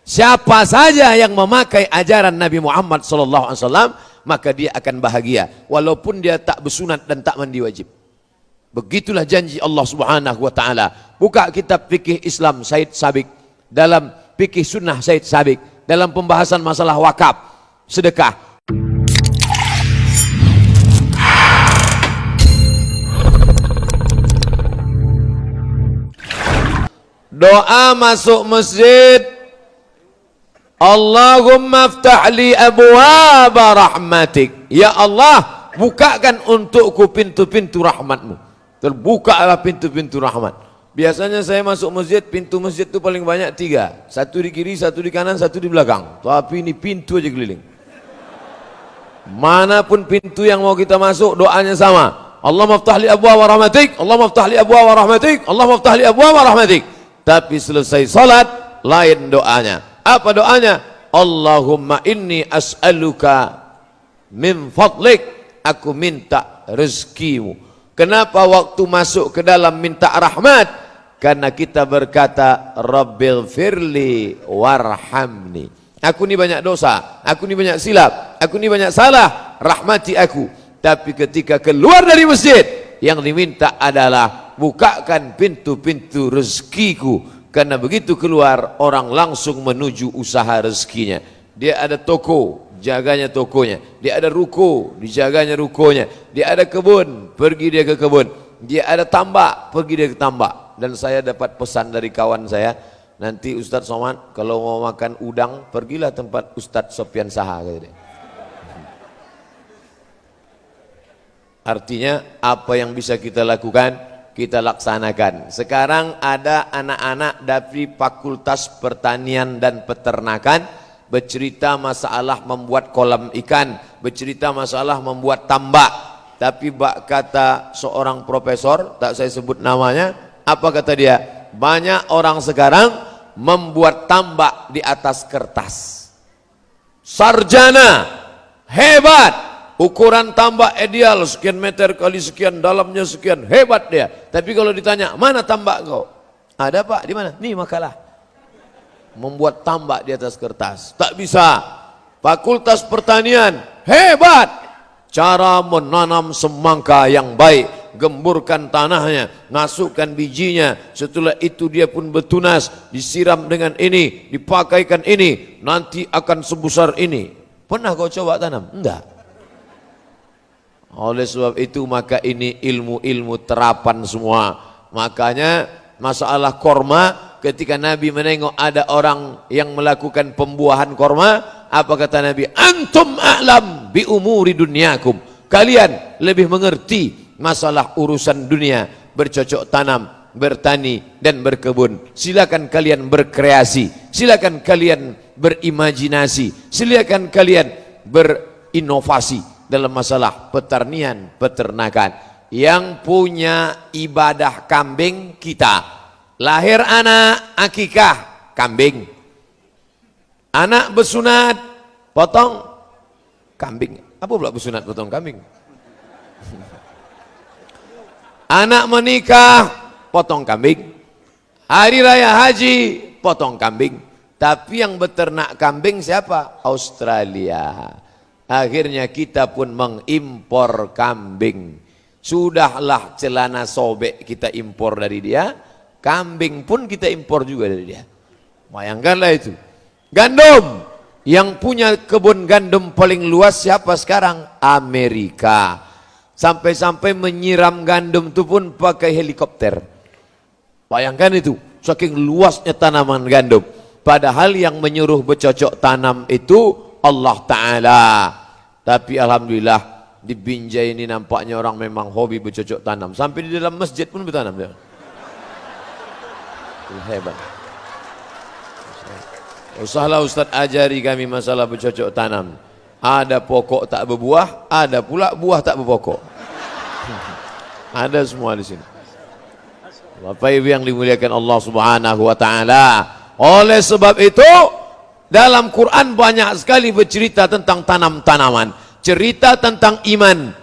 Siapa saja yang memakai ajaran Nabi Muhammad SAW, maka dia akan bahagia walaupun dia tak bersunat dan tak mandi wajib. Begitulah janji Allah Subhanahu wa taala. Buka kitab fikih Islam Said Sabiq, dalam fikih sunnah Said Sabiq, dalam pembahasan masalah wakaf, sedekah. Doa masuk masjid, Allahumma aftah li abwaaba rahmatik. Ya Allah, bukakan untukku pintu-pintu rahmatmu. Terbukalah pintu-pintu rahmat. Biasanya saya masuk masjid, pintu masjid itu paling banyak 3. Satu di kiri, satu di kanan, satu di belakang. Tapi ini pintu aja keliling. Manapun pintu yang mau kita masuk, doanya sama. Allahumma aftah li abwaaba rahmatik, Allahumma aftah li abwaaba rahmatik, Allahumma aftah li abwaaba rahmatik. Tapi selesai salat, lain doanya. Apa doanya? Allahumma inni as'aluka min fadlik. Aku minta rezekimu. Kenapa waktu masuk ke dalam minta rahmat? Karena kita berkata Rabbil firli warhamni. Aku ni banyak dosa, aku ni banyak silap, aku ni banyak salah, rahmati aku. Tapi ketika keluar dari masjid, yang diminta adalah bukakan pintu-pintu rezekiku. Karena begitu keluar, orang langsung menuju usaha rezekinya. Dia ada toko, jaganya tokonya. Dia ada ruko, dijaganya rukonya. Dia ada kebun, pergi dia ke kebun. Dia ada tambak, pergi dia ke tambak. Dan saya dapat pesan dari kawan saya, nanti Ustadz Somad kalau mau makan udang, pergilah tempat Ustadz Sofyan Saha, kata dia. Artinya apa yang bisa kita lakukan, kita laksanakan. Sekarang ada anak-anak dari Fakultas Pertanian dan Peternakan bercerita masalah membuat kolam ikan, bercerita masalah membuat tambak. Tapi kata seorang profesor, tak saya sebut namanya, apa kata dia? Banyak orang sekarang membuat tambak di atas kertas. Sarjana, hebat, ukuran tambak ideal sekian meter kali sekian, dalamnya sekian, hebat dia. Tapi kalau ditanya, mana tambak kau? Ada pak, di mana? Nih makalah. Membuat tambak di atas kertas, tak bisa. Fakultas Pertanian, hebat. Cara menanam semangka yang baik, gemburkan tanahnya, masukkan bijinya, setelah itu dia pun bertunas, disiram dengan ini, dipakaikan ini, nanti akan sebesar ini. Pernah kau coba tanam? Enggak. Oleh sebab itu maka ini ilmu-ilmu terapan semua. Makanya masalah korma, ketika Nabi menengok ada orang yang melakukan pembuahan korma, apa kata Nabi? Antum a'lam bi umuri dunyakum. Kalian lebih mengerti masalah urusan dunia, bercocok tanam, bertani dan berkebun. Silakan kalian berkreasi, silakan kalian berimajinasi, silakan kalian berinovasi dalam masalah pertanian, peternakan. Yang punya ibadah kambing kita, lahir anak, akikah kambing, anak bersunat potong kambing. Apa pula bersunat potong kambing? Anak menikah potong kambing, hari raya haji potong kambing. Tapi yang beternak kambing siapa? Australia. Akhirnya kita pun mengimpor kambing. Sudahlah celana sobek kita impor dari dia, kambing pun kita impor juga dari dia. Bayangkanlah itu. Gandum, yang punya kebun gandum paling luas siapa sekarang? Amerika. Sampai-sampai menyiram gandum itu pun pakai helikopter. Bayangkan itu, saking luasnya tanaman gandum. Padahal yang menyuruh bercocok tanam itu Allah Ta'ala. Tapi alhamdulillah di Binjai ini nampaknya orang memang hobi bercocok tanam. Sampai di dalam masjid pun bertanam dia. Hebat. Usahlah Ustaz ajari kami masalah bercocok tanam. Ada pokok tak berbuah, ada pula buah tak berpokok. Ada semua di sini. Bapak Ibu yang dimuliakan Allah Subhanahu wa taala. Oleh sebab itu dalam Quran banyak sekali bercerita tentang tanam-tanaman, cerita tentang iman.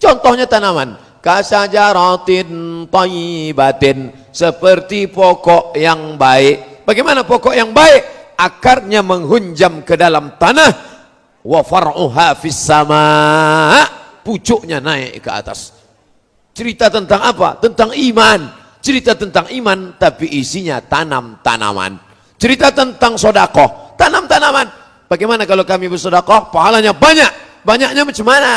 Contohnya tanaman, kasajaratin thayyibatin, seperti pokok yang baik. Bagaimana pokok yang baik? akarnya menghunjam ke dalam tanah, wa far'uha fis sama, pucuknya naik ke atas. Cerita tentang apa? Tentang iman. Cerita tentang iman tapi isinya tanam-tanaman. Cerita tentang sodakoh, tanam-tanaman. Bagaimana kalau kami bersodakoh pahalanya banyak? Banyaknya macam mana?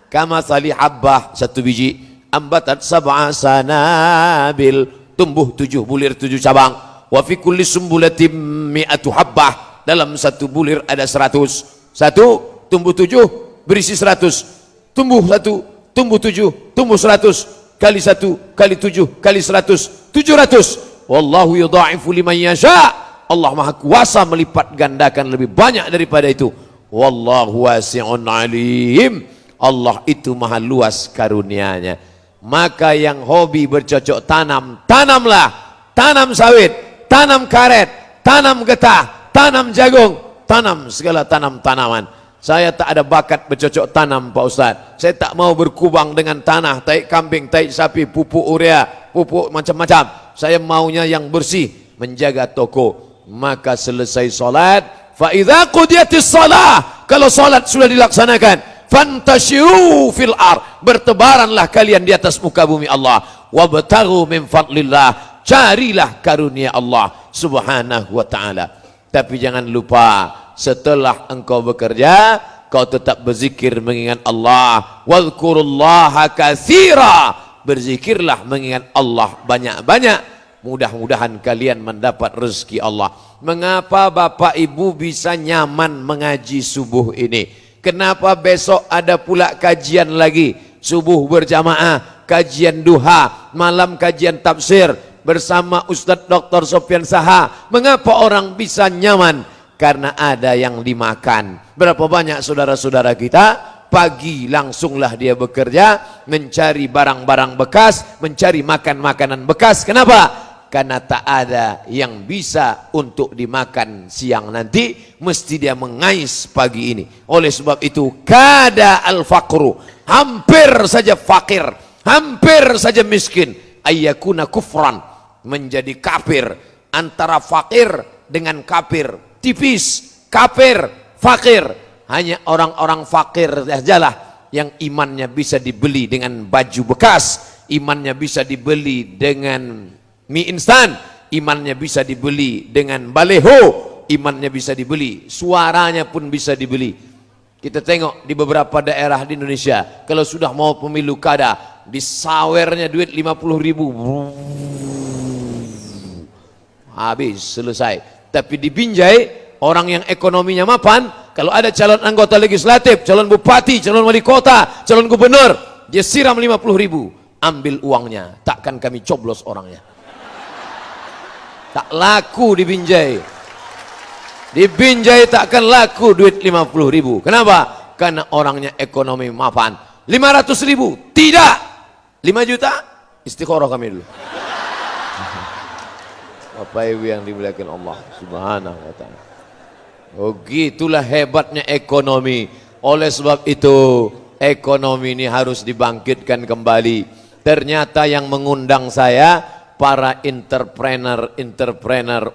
Kama sali habbah, satu biji, ambatat sab'a sanabil, tumbuh 7 bulir 7 cabang. Wa fi kulli sumbulatin mi'atu habbah, dalam satu bulir ada 100. Satu tumbuh 7 berisi 100. Tumbuh 1, tumbuh 7, tumbuh 100, kali 1 kali 7 kali 100, 700. Wallahu yudha'ifu liman yasha'. Allah Maha Kuasa melipat gandakan lebih banyak daripada itu. Wallahu wasi'un alim. Allah itu maha luas karunia-Nya. Maka yang hobi bercocok tanam, tanamlah. Tanam sawit, tanam karet, tanam getah, tanam jagung, tanam segala tanam-tanaman. Saya tak ada bakat bercocok tanam, Pak Ustaz. Saya tak mau berkubang dengan tanah, tai kambing, tai sapi, pupuk urea, pupuk macam-macam. Saya maunya yang bersih, menjaga toko. Maka selesai solat, fa idza qudiyatis shalah, kalau solat sudah dilaksanakan, fantashiru fil ard, bertebaranlah kalian di atas muka bumi Allah, wabtaghu min fadlillah, carilah karunia Allah subhanahu wa ta'ala. Tapi jangan lupa, setelah engkau bekerja, kau tetap berzikir mengingat Allah. Wadhkurullaha katsira, berzikirlah mengingat Allah banyak-banyak. Mudah-mudahan kalian mendapat rezeki Allah. Mengapa Bapak Ibu bisa nyaman mengaji subuh ini? Kenapa besok ada pula kajian lagi? Subuh berjamaah, kajian duha, malam kajian tafsir bersama Ustadz Dr. Sofyan Saha. Mengapa orang bisa nyaman? Karena ada yang dimakan. Berapa banyak saudara-saudara kita pagi langsunglah dia bekerja, mencari barang-barang bekas, mencari makan-makanan bekas. Kenapa? Karena tak ada yang bisa untuk dimakan siang nanti, mesti dia mengais pagi ini. Oleh sebab itu, kada al-faqru, hampir saja fakir, hampir saja miskin, ayyakuna kufran, menjadi kafir. Antara fakir dengan kafir tipis, kafir, fakir. Hanya orang-orang fakir sajalah yang imannya bisa dibeli dengan baju bekas, imannya bisa dibeli dengan mie instan, imannya bisa dibeli dengan baleho, imannya bisa dibeli, suaranya pun bisa dibeli. Kita tengok di beberapa daerah di Indonesia, kalau sudah mau pemilu kada, disawernya duit 50.000, habis, selesai. Tapi di Binjai, orang yang ekonominya mapan, kalau ada calon anggota legislatif, calon bupati, calon wali kota, calon gubernur, dia siram 50.000, ambil uangnya, takkan kami coblos orangnya. Tak laku di Binjai. Di Binjai takkan laku duit 50.000. Kenapa? Karena orangnya ekonomi mapan. 500.000 tidak. 5 juta istikharah kami dulu. Bapak Ibu yang dimuliakan Allah Subhanahu wa taala. Oh, gitulah hebatnya ekonomi. Oleh sebab itu, ekonomi ini harus dibangkitkan kembali. Ternyata yang mengundang saya para entrepreneur,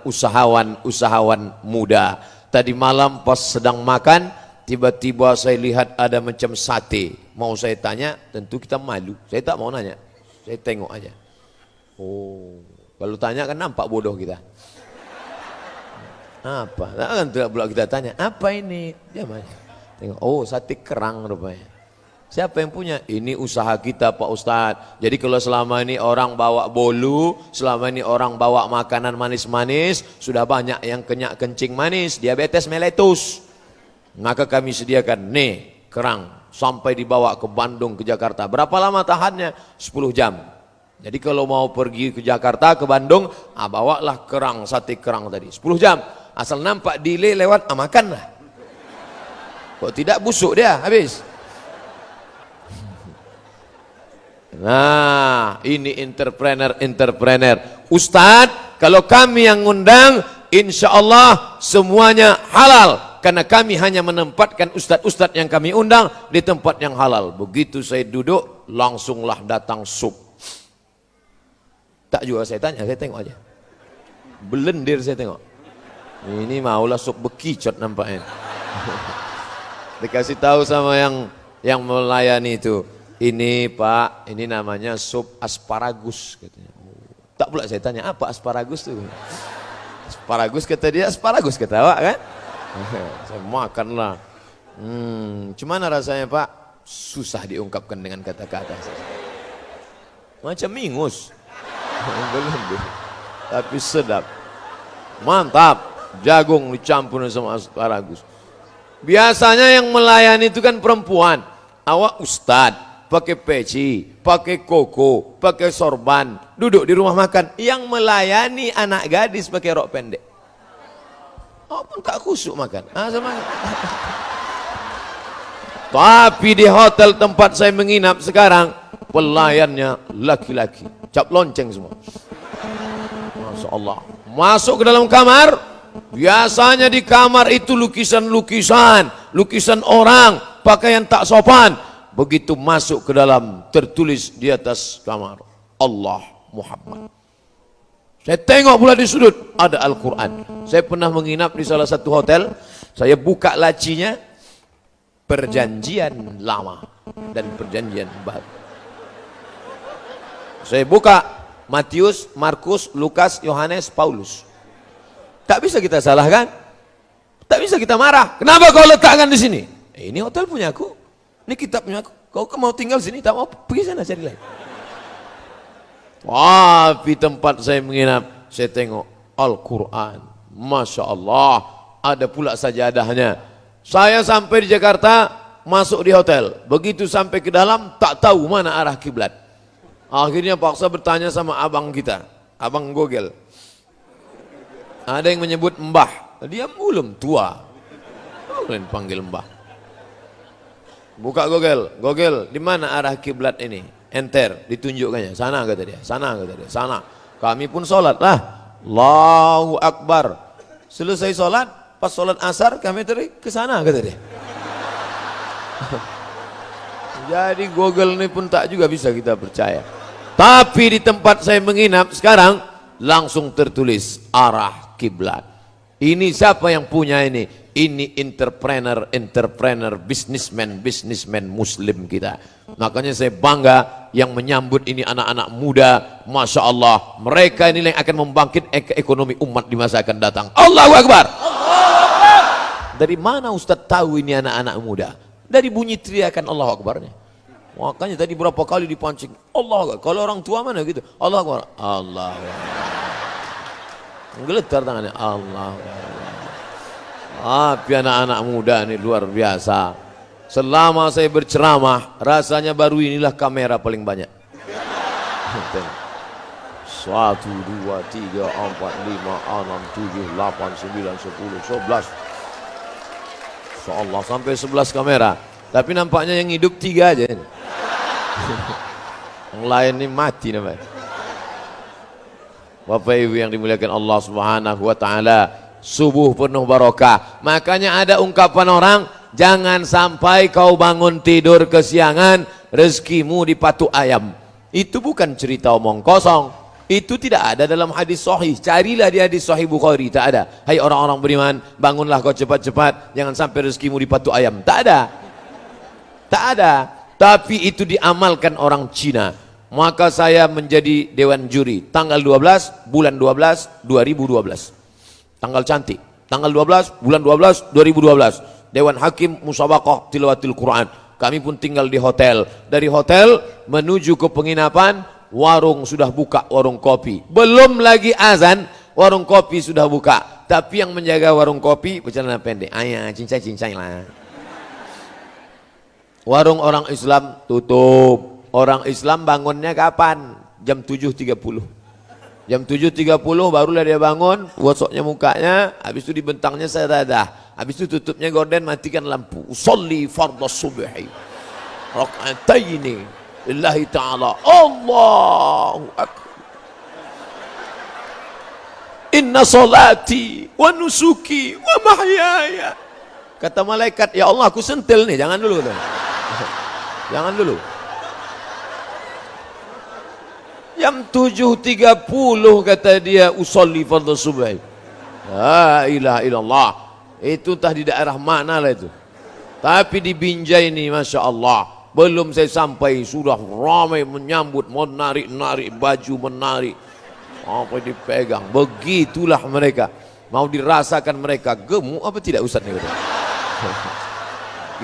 usahawan muda. Tadi malam pas sedang makan, tiba-tiba saya lihat ada macam sate. Mau saya tanya, tentu kita malu. Saya tak mau nanya, saya tengok aja. Oh, kalau tanya kan nampak bodoh kita. Apa? Kan tidak pula kita tanya, apa ini? Dia mana? Tengok, oh sate kerang rupanya. Siapa yang punya? Ini usaha kita Pak Ustadz. Jadi kalau selama ini orang bawa bolu, selama ini orang bawa makanan manis-manis, sudah banyak yang kenyak kencing manis, diabetes meletus. Maka kami sediakan, nih kerang, sampai dibawa ke Bandung, ke Jakarta. Berapa lama tahannya? 10 jam. Jadi kalau mau pergi ke Jakarta, ke Bandung, bawalah kerang, sate kerang tadi. 10 jam. Asal nampak delay lewat, makanlah. Kok tidak busuk dia, habis. Nah, ini entrepreneur. Ustadz, kalau kami yang ngundang, insya Allah semuanya halal. Karena kami hanya menempatkan ustadz-ustadz yang kami undang di tempat yang halal. Begitu saya duduk, langsunglah datang sup. Tak juga saya tanya, saya tengok aja. Belendir saya tengok. Ini maulah sup bekicot nampaknya. Dikasih tahu sama yang melayani itu, ini Pak, ini namanya sup asparagus katanya. Tak pula saya tanya, apa asparagus tuh? Asparagus kata dia, asparagus ketawa kan? Saya makanlah. Cuman rasanya Pak? Susah diungkapkan dengan kata-kata. Macam mingus. Belum, tapi sedap. Mantap. Jagung dicampur sama asparagus. Biasanya yang melayani itu kan perempuan. Awak ustad, pakai peci, pakai koko, pakai sorban, duduk di rumah makan. Yang melayani anak gadis pakai rok pendek. Oh pun tak khusyuk makan. Sama. Tapi di hotel tempat saya menginap sekarang, pelayannya laki-laki, cap lonceng semua. Masya Allah. Masuk ke dalam kamar, biasanya di kamar itu lukisan orang, pakaian tak sopan. Begitu masuk ke dalam, tertulis di atas kamar, Allah Muhammad. Saya tengok pula di sudut, ada Al-Quran. Saya pernah menginap di salah satu hotel, saya buka lacinya, perjanjian lama dan perjanjian baru. Saya buka Matius, Markus, Lukas, Yohanes, Paulus. Tak bisa kita salahkan, tak bisa kita marah. Kenapa kau letakkan di sini? Ini hotel punya aku, ini kitab punya aku. Kau mau tinggal sini, tak mau pergi sana cari lain. Tapi tempat saya menginap, saya tengok Al-Quran, Masya Allah, ada pula sajadahnya. Saya sampai di Jakarta, masuk di hotel. Begitu sampai ke dalam, tak tahu mana arah kiblat. Akhirnya paksa bertanya sama abang kita, abang Gogel. Ada yang menyebut Mbah, dia belum tua. Kalian panggil Mbah. Buka Gogel, di mana arah kiblat ini? Enter, ditunjukkannya. Sana kata dia, sana. Kami pun sholat lah. Allahu Akbar. Selesai sholat, pas sholat asar kami tadi ke sana kata dia. Jadi Google ini pun tak juga bisa kita percaya. Tapi di tempat saya menginap sekarang langsung tertulis arah kiblat. Ini siapa yang punya ini? Ini entrepreneur, businessman muslim kita. Makanya saya bangga yang menyambut ini anak-anak muda. Masya Allah, mereka ini yang akan membangkit ekonomi umat di masa akan datang. Allahu Akbar. Dari mana Ustaz tahu ini anak-anak muda? Dari bunyi teriakan Allahu Akbarnya. Makanya tadi berapa kali dipancing Allah. Kalau orang tua mana gitu, Allah Akbar, Allah menggeletar tangannya, Allah. Tapi anak-anak muda ini luar biasa. Selama saya berceramah, rasanya baru inilah kamera paling banyak. 1, 2, 3, 4, 5, 6, 7, 8, 9, 10, 11. Insyaallah sampai 11 kamera. Tapi nampaknya yang hidup 3 aja. Yang lain ini mati namanya. Bapak Ibu yang dimuliakan Allah Subhanahu wa taala, subuh penuh barokah. Makanya ada ungkapan orang, jangan sampai kau bangun tidur kesiangan, rezekimu dipatuk ayam. Itu bukan cerita omong kosong. Itu tidak ada dalam hadis sahih. Carilah di hadis sahih Bukhari, tak ada. Hai orang-orang beriman, bangunlah kau cepat-cepat, jangan sampai rezekimu dipatuk ayam. Tak ada. Tak ada. Tapi itu diamalkan orang Cina. Maka saya menjadi dewan juri tanggal 12 bulan 12 2012. Tanggal cantik. Tanggal 12 bulan 12 2012. Dewan Hakim Musabaqah Tilawatil Quran. Kami pun tinggal di hotel. Dari hotel menuju ke penginapan, warung sudah buka, warung kopi. Belum lagi azan, warung kopi sudah buka. Tapi yang menjaga warung kopi bercelana pendek. Ayah, cincai-cincai lah. Warung orang Islam tutup. Orang Islam bangunnya kapan? Jam 7.30. Jam 7.30 barulah dia bangun, gosoknya mukanya, habis itu dibentangnya sadadah. Habis itu tutupnya gorden, matikan lampu. Usolli fardhu subhi rak'ataini lillahi ta'ala. Allahu akbar. Inna salati wa nusuki wa mahyaya. Kata malaikat, ya Allah aku sentil nih, jangan dulu. Jangan dulu. Jam 7.30 kata dia, usolli fardhu subhi. La ilaha illallah. Itu entah di daerah mana lah itu. Tapi di Binjai ini Masya Allah, belum saya sampai sudah ramai menyambut, menarik-narik baju, menarik apa dipegang. Begitulah mereka. Mau dirasakan mereka gemuk apa tidak Ustaz nih?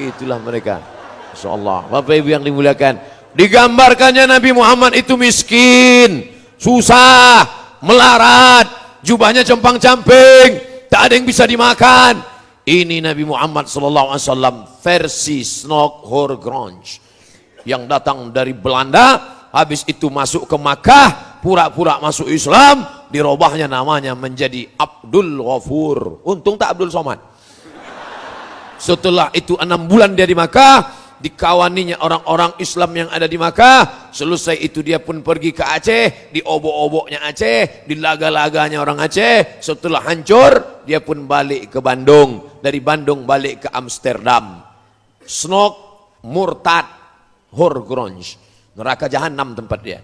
Itulah mereka. Masya Allah. Bapak Ibu yang dimuliakan, digambarkannya Nabi Muhammad itu miskin, susah, melarat, jubahnya compang-camping, tak ada yang bisa dimakan. Ini Nabi Muhammad SAW versi Snokhorgronj yang datang dari Belanda, habis itu masuk ke Makkah, pura-pura masuk Islam, dirubahnya namanya menjadi Abdul Ghafur. Untung tak Abdul Somad. Setelah itu 6 bulan dia di Makkah, dikawaninya orang-orang Islam yang ada di Makkah. Selesai itu dia pun pergi ke Aceh, di obok-oboknya Aceh, di laga-laganya orang Aceh. Setelah hancur, dia pun balik ke Bandung. Dari Bandung balik ke Amsterdam. Snok murtad Horgronj, neraka jahanam tempat dia.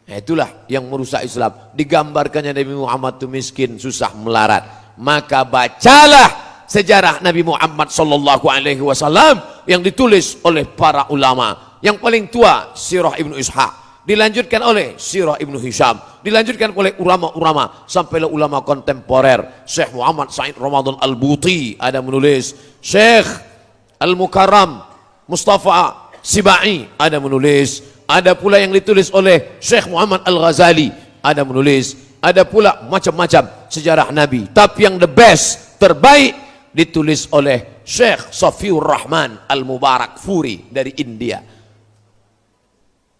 Nah, itulah yang merusak Islam. Digambarkannya Nabi Muhammad itu miskin, susah, melarat. Maka bacalah sejarah Nabi Muhammad SAW yang ditulis oleh para ulama. Yang paling tua Sirah Ibnu Ishaq, dilanjutkan oleh Sirah Ibnu Hisham, dilanjutkan oleh ulama-ulama sampailah ulama kontemporer. Syekh Muhammad Said Ramadan Al-Buti ada menulis, Syekh Al-Mukarram Mustafa Sibai ada menulis, ada pula yang ditulis oleh Syekh Muhammad Al-Ghazali ada menulis, ada pula macam-macam sejarah Nabi. Tapi yang the best, terbaik, ditulis oleh Syekh Safiur Rahman Al-Mubarak Furi dari India.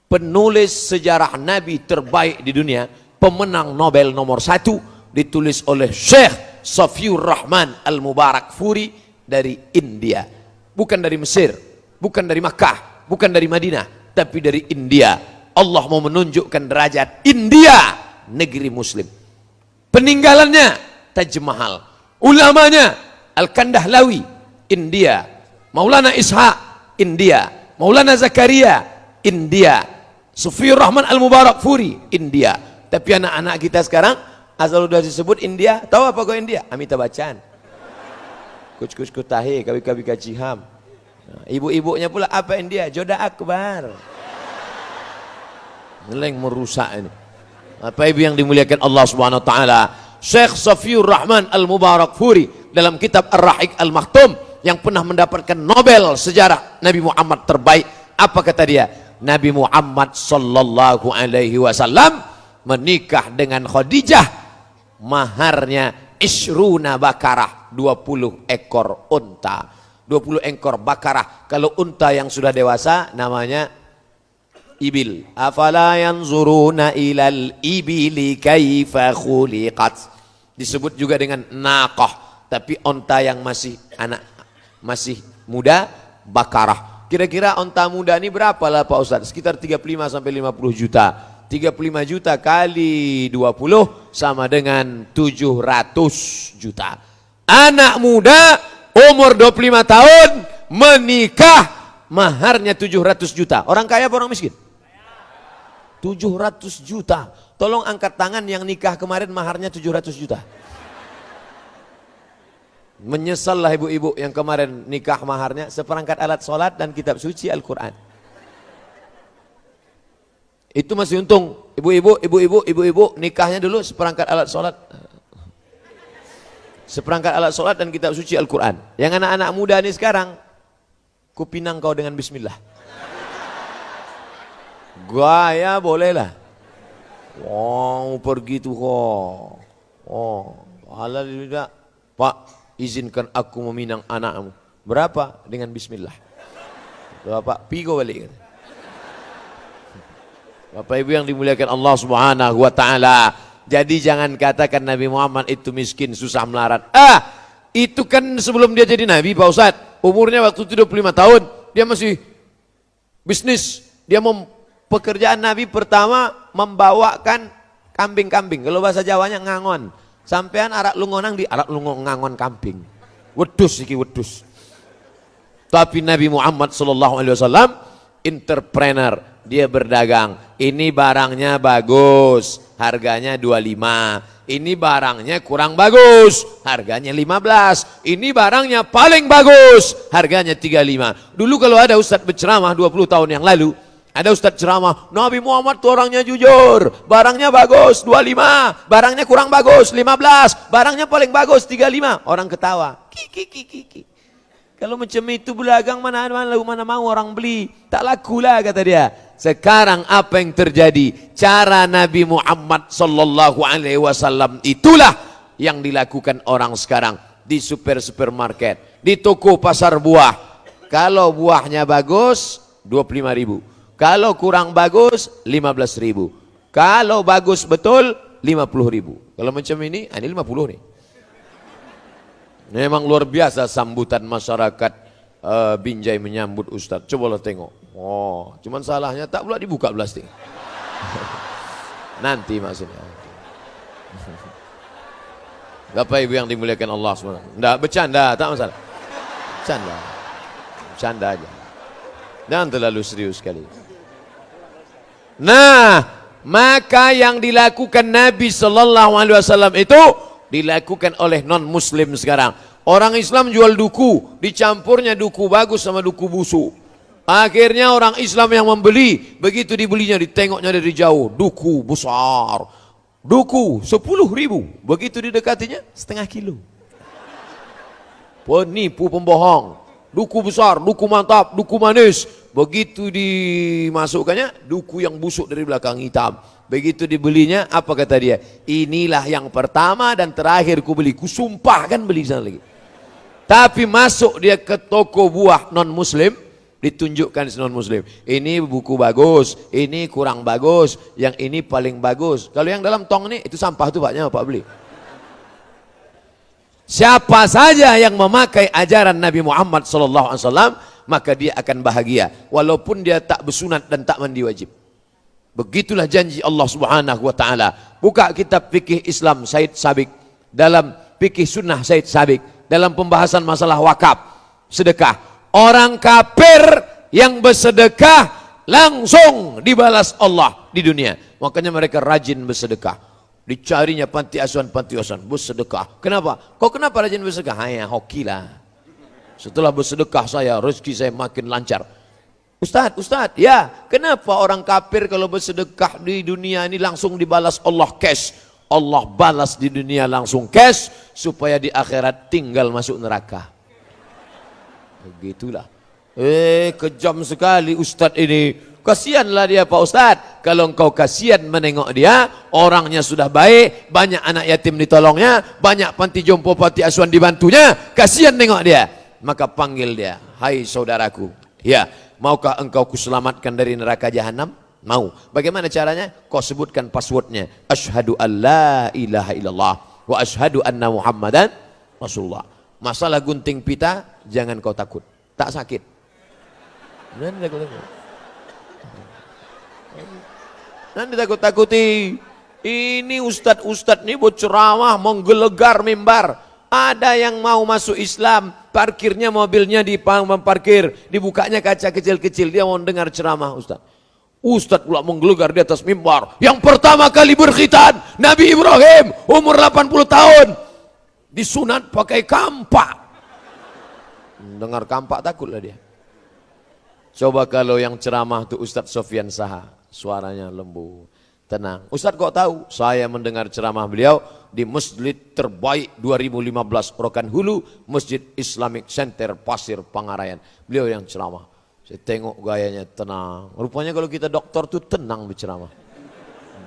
Penulis sejarah Nabi terbaik di dunia, pemenang Nobel nomor 1, ditulis oleh Syekh Safiur Rahman Al-Mubarak Furi dari India. Bukan dari Mesir, bukan dari Makkah, bukan dari Madinah, tapi dari India. Allah mau menunjukkan derajat India, negeri muslim. Peninggalannya Taj Mahal, ulamanya Al-Kandahlawi, India. Maulana Ishaq, India. Maulana Zakaria, India. Safiur Rahman Al-Mubarak Furi, India. Tapi anak-anak kita sekarang asal udah disebut India, tahu apa kau India? Amitabh Bachchan, Kuch Kutahe, Kabi Kaciham. Ibu-ibunya pula apa India? Joda Akbar. Neleng merusak ini. Apa ibu yang dimuliakan Allah Subhanahu wa taala, Syekh Safiur Rahman Al-Mubarak Furi dalam kitab Ar-Rahiq Al-Maktum yang pernah mendapatkan Nobel sejarah Nabi Muhammad terbaik, apa kata dia? Nabi Muhammad sallallahu alaihi wasallam menikah dengan Khadijah, maharnya isruna bakarah, 20 ekor unta. 20 ekor bakarah. Kalau unta yang sudah dewasa namanya ibil. Afala yanzuruna ilal ibili kaifa khuliqat. Disebut juga dengan naqah, tapi unta yang masih anak, masih muda, bakarah. Kira-kira unta muda ini berapa lah Pak Ustadz? Sekitar 35 sampai 50 juta. 35 juta kali 20 sama dengan 700 juta. Anak muda umur 25 tahun menikah, maharnya 700 juta. Orang kaya apa orang miskin? 700 juta. Tolong angkat tangan yang nikah kemarin maharnya 700 juta. Menyesallah ibu-ibu yang kemarin nikah maharnya seperangkat alat sholat dan kitab suci Al-Quran. Itu masih untung. Ibu-ibu nikahnya dulu seperangkat alat sholat, seperangkat alat sholat dan kitab suci Al-Quran. Yang anak-anak muda ini sekarang, kupinang kau dengan bismillah. Gaya bolehlah. Wow, pergi tuh kok. Oh, halal tidak. Pak, izinkan aku meminang anakmu. Berapa? Dengan bismillah. Bapak, pigo balik. Bapak Ibu yang dimuliakan Allah Subhanahu wa taala. Jadi jangan katakan Nabi Muhammad itu miskin, susah melarat. Itu kan sebelum dia jadi Nabi Pak Ustadz. Umurnya waktu 75 tahun, dia masih bisnis. Dia pekerjaan Nabi pertama membawakan kambing-kambing. Kalau bahasa Jawanya ngangon. Sampean arak lungonang di arak lungon ngangon kambing. Wedus iki wedus. Tapi Nabi Muhammad sallallahu alaihi wasallam entrepreneur, dia berdagang. Ini barangnya bagus, harganya 25. Ini barangnya kurang bagus, harganya 15. Ini barangnya paling bagus, harganya 35. Dulu kalau ada ustadz berceramah 20 tahun yang lalu, ada ustadz ceramah, Nabi Muhammad tuh orangnya jujur, barangnya bagus 25, barangnya kurang bagus 15, barangnya paling bagus 35. Orang ketawa. Kiki. Kalau macam itu berdagang mana mau orang beli, tak laku lah kata dia. Sekarang apa yang terjadi? Cara Nabi Muhammad sallallahu alaihi wasallam itulah yang dilakukan orang sekarang di supermarket, di toko pasar buah. Kalau buahnya bagus 25.000, kalau kurang bagus 15.000, kalau bagus betul 50.000. Kalau macam ini 50 nih. Memang luar biasa sambutan masyarakat Binjai menyambut Ustadz. Cobalah tengok. Oh, cuman salahnya tak pula dibuka plastik. Nanti maksudnya. Bapak Ibu yang dimuliakan Allah SWT. Enggak, bercanda, tak masalah. Bercanda aja. Jangan terlalu serius sekali. Nah, maka yang dilakukan Nabi Sallallahu Alaihi Wasallam itu dilakukan oleh non-muslim sekarang. Orang Islam jual duku, dicampurnya duku bagus sama duku busuk. Akhirnya orang Islam yang membeli, begitu dibelinya ditengoknya dari jauh, duku besar, duku 10.000, begitu didekatinya setengah kilo. Penipu pembohong, duku besar, duku mantap, duku manis, begitu dimasukkannya duku yang busuk dari belakang hitam. Begitu dibelinya, apa kata dia? Inilah yang pertama dan terakhir ku beli, ku sumpah kan beli sana lagi. Tapi masuk dia ke toko buah non muslim, ditunjukkan non muslim, ini buku bagus, ini kurang bagus, yang ini paling bagus. Kalau yang dalam tong ini itu sampah tuh paknya Pak beli. Siapa saja yang memakai ajaran Nabi Muhammad SAW, maka dia akan bahagia walaupun dia tak bersunat dan tak mandi wajib. Begitulah janji Allah Subhanahu wa taala. Buka kitab fikih Islam Said Sabiq, dalam fikih sunnah Said Sabiq, dalam pembahasan masalah wakaf, sedekah. Orang kafir yang bersedekah langsung dibalas Allah di dunia. Makanya mereka rajin bersedekah. Dicarinya panti asuhan bersedekah. Kenapa? Kok kenapa rajin bersedekah? Hanya hoki lah. Setelah bersedekah saya, rezeki saya makin lancar. Ustaz, ya, kenapa orang kafir kalau bersedekah di dunia ini langsung dibalas Allah cash? Allah balas di dunia langsung cash, supaya di akhirat tinggal masuk neraka. Begitulah. Kejam sekali Ustaz ini. Kasihanlah dia Pak Ustaz. Kalau engkau kasihan menengok dia, orangnya sudah baik, banyak anak yatim ditolongnya, banyak panti jompo, panti asuhan dibantunya, kasihan nengok dia. Maka panggil dia, hai saudaraku, ya, maukah engkau kuselamatkan dari neraka jahanam? Mau. Bagaimana caranya? Kau sebutkan passwordnya. Asyhadu an la ilaha illallah wa asyhadu anna Muhammadan Rasulullah. Masalah gunting pita, jangan kau takut. Tak sakit. Nanti takut-takuti. Ini ustadz ini buat ceramah, menggelegar mimbar. Ada yang mau masuk Islam, parkirnya mobilnya di parkir, dibukanya kaca kecil-kecil, dia mau dengar ceramah Ustaz. Ustaz pula menggelegar di atas mimbar. Yang pertama kali berkhitan Nabi Ibrahim, umur 80 tahun, disunat pakai kampak. Dengar kampak takutlah dia. Coba kalau yang ceramah itu Ustaz Sofyan Saha, suaranya lembut, tenang. Ustaz kok tahu? Saya mendengar ceramah beliau di masjid terbaik 2015 Rokan Hulu, Masjid Islamic Center Pasir Pangarayan. Beliau yang ceramah. Saya tengok gayanya tenang. Rupanya kalau kita dokter tuh tenang berceramah.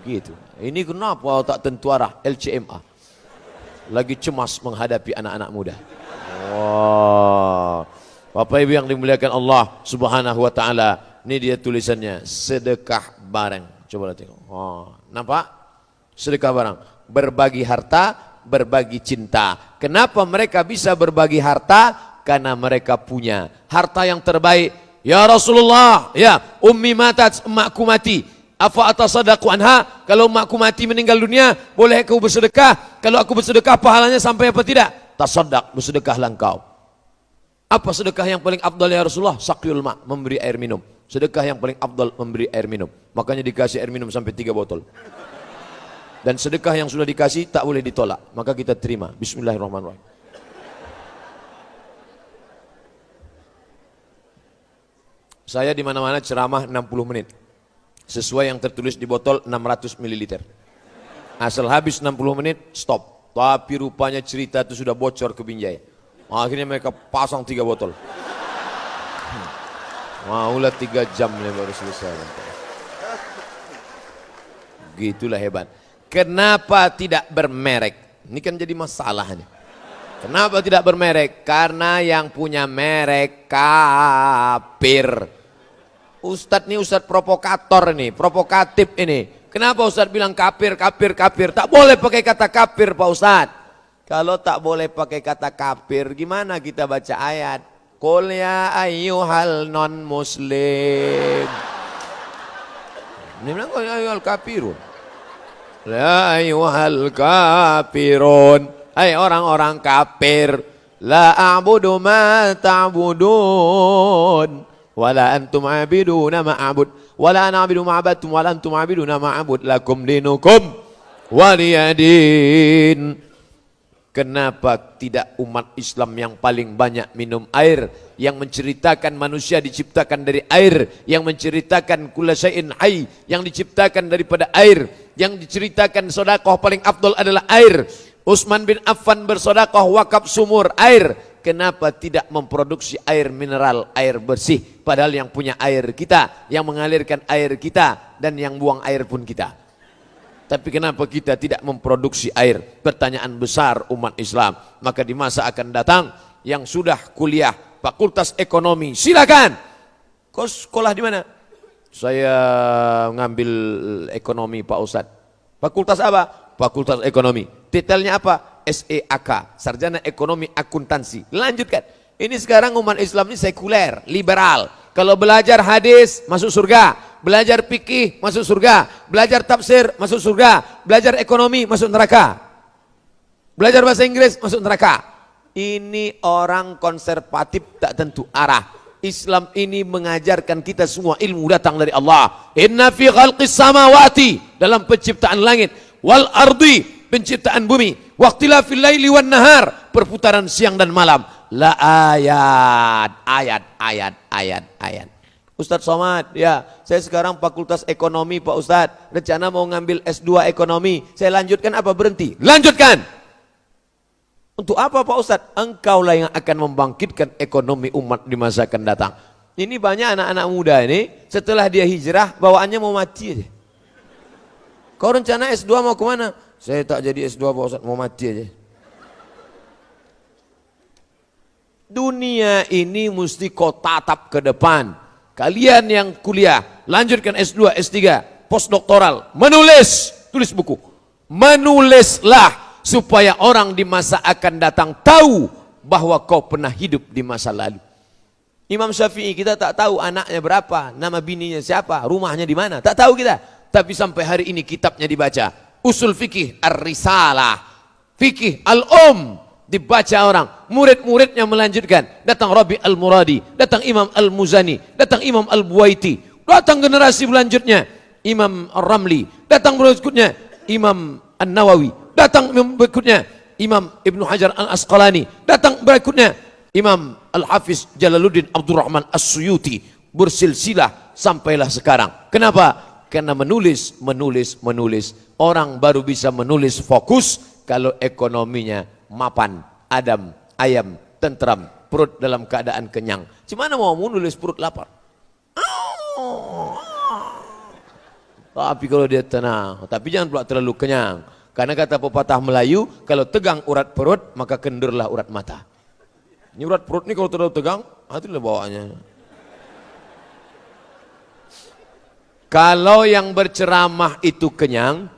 Gitu. Ini kenapa tak tentu arah LCMA? Lagi cemas menghadapi anak-anak muda. Wah. Bapak Ibu yang dimuliakan Allah Subhanahu wa taala. Ini dia tulisannya, sedekah bareng. Coba tengok. Oh, nampak? Sedekah barang, berbagi harta, berbagi cinta. Kenapa mereka bisa berbagi harta? Karena mereka punya harta yang terbaik. Ya Rasulullah, ya ummi matat, emakku mati. Afa atasadaqu anha? Kalau emakku mati meninggal dunia, boleh aku bersedekah? Kalau aku bersedekah pahalanya sampai apa tidak? Tasaddaq, bersedekahlah engkau. Apa sedekah yang paling afdal ya Rasulullah? Saqyul ma', memberi air minum. Sedekah yang paling afdal memberi air minum. Makanya dikasih air minum sampai 3 botol. Dan sedekah yang sudah dikasih tak boleh ditolak. Maka kita terima. Bismillahirrahmanirrahim. Saya di mana-mana ceramah 60 menit. Sesuai yang tertulis di botol 600 ml. Asal habis 60 menit, stop. Tapi rupanya cerita itu sudah bocor ke Binjai. Akhirnya mereka pasang 3 botol. Maulah 3 jam baru selesai. Gitulah hebat. Kenapa tidak bermerek? Ini kan jadi masalahnya. Kenapa tidak bermerek? Karena yang punya merek kafir. Ustadz ini ustadz provokator ini, provokatif ini. Kenapa ustadz bilang kafir, kafir, kafir? Tak boleh pakai kata kafir Pak Ustadz. Kalau tak boleh pakai kata kafir, gimana kita baca ayat? Qul ya ayyuhal non muslim. Ini bilang qul ya ayyuhal kafirun. La ayyuhal kafirun. Hai orang-orang kafir. La a'budu ma ta'budun. Wala antum abiduna ma'abud. Wala ana abidu ma'abadtum. Wala antum abiduna ma'abud. Lakum dinukum waliyadin. Kenapa tidak umat Islam yang paling banyak minum air, yang menceritakan manusia diciptakan dari air, yang menceritakan kulla syai'in hayy, yang diciptakan daripada air, yang diceritakan sedekah paling afdal adalah air. Utsman bin Affan bersedekah wakaf sumur air. Kenapa tidak memproduksi air mineral, air bersih, padahal yang punya air kita, yang mengalirkan air kita, dan yang buang air pun kita. Tapi kenapa kita tidak memproduksi air? Pertanyaan besar umat Islam. Maka di masa akan datang yang sudah kuliah Fakultas Ekonomi, silakan. Kau sekolah di mana? Saya ngambil ekonomi Pak Ustadz. Fakultas apa? Fakultas Ekonomi. Titelnya apa? SEAK, Sarjana Ekonomi Akuntansi. Lanjutkan. Ini sekarang umat Islam ini sekuler, liberal. Kalau belajar hadis masuk surga. Belajar fikih masuk surga, belajar tafsir masuk surga, belajar ekonomi masuk neraka, belajar bahasa Inggris masuk neraka. Ini orang konservatif tak tentu arah. Islam ini mengajarkan kita semua ilmu datang dari Allah. Inna fi khalqis samawati, dalam penciptaan langit, wal ardi, penciptaan bumi, waqtilafil laili wan nahar, perputaran siang dan malam, la ayat, ayat. Ustadz Somad, ya, saya sekarang Fakultas Ekonomi Pak Ustadz, rencana mau ngambil S2 Ekonomi, saya lanjutkan apa berhenti? Lanjutkan! Untuk apa Pak Ustadz? Engkaulah yang akan membangkitkan ekonomi umat di masa akan datang. Ini banyak anak-anak muda ini, setelah dia hijrah, bawaannya mau mati aja. Kau rencana S2 mau kemana? Saya tak jadi S2 Pak Ustadz, mau mati aja. Dunia ini mesti kau tatap ke depan. Kalian yang kuliah, lanjutkan S2, S3, postdoktoral, menulis, tulis buku. Menulislah supaya orang di masa akan datang tahu bahwa kau pernah hidup di masa lalu. Imam Syafi'i kita tak tahu anaknya berapa, nama bininya siapa, rumahnya di mana, tak tahu kita. Tapi sampai hari ini kitabnya dibaca. Usul fikih Ar-Risalah, fikih Al-Um, dibaca orang, murid-muridnya melanjutkan. Datang Rabi Al-Muradi, datang Imam Al-Muzani, datang Imam Al-Buwaiti, datang generasi selanjutnya Imam Ar-Ramli, datang berikutnya Imam An-Nawawi, datang berikutnya Imam Ibnu Hajar Al-Asqalani, datang berikutnya Imam Al-Hafiz Jalaluddin Abdurrahman As-Suyuti, bersilsilah sampailah sekarang. Kenapa? Karena menulis. Orang baru bisa menulis fokus kalau ekonominya mapan, adem, ayam, tentram, perut dalam keadaan kenyang. Gimana mau menulis perut lapar? Tapi kalau dia tenang, tapi jangan pula terlalu kenyang. Karena kata pepatah Melayu, kalau tegang urat perut, maka kendurlah urat mata. Ini urat perut ini kalau terlalu tegang, itulah bawaannya. Kalau yang berceramah itu kenyang,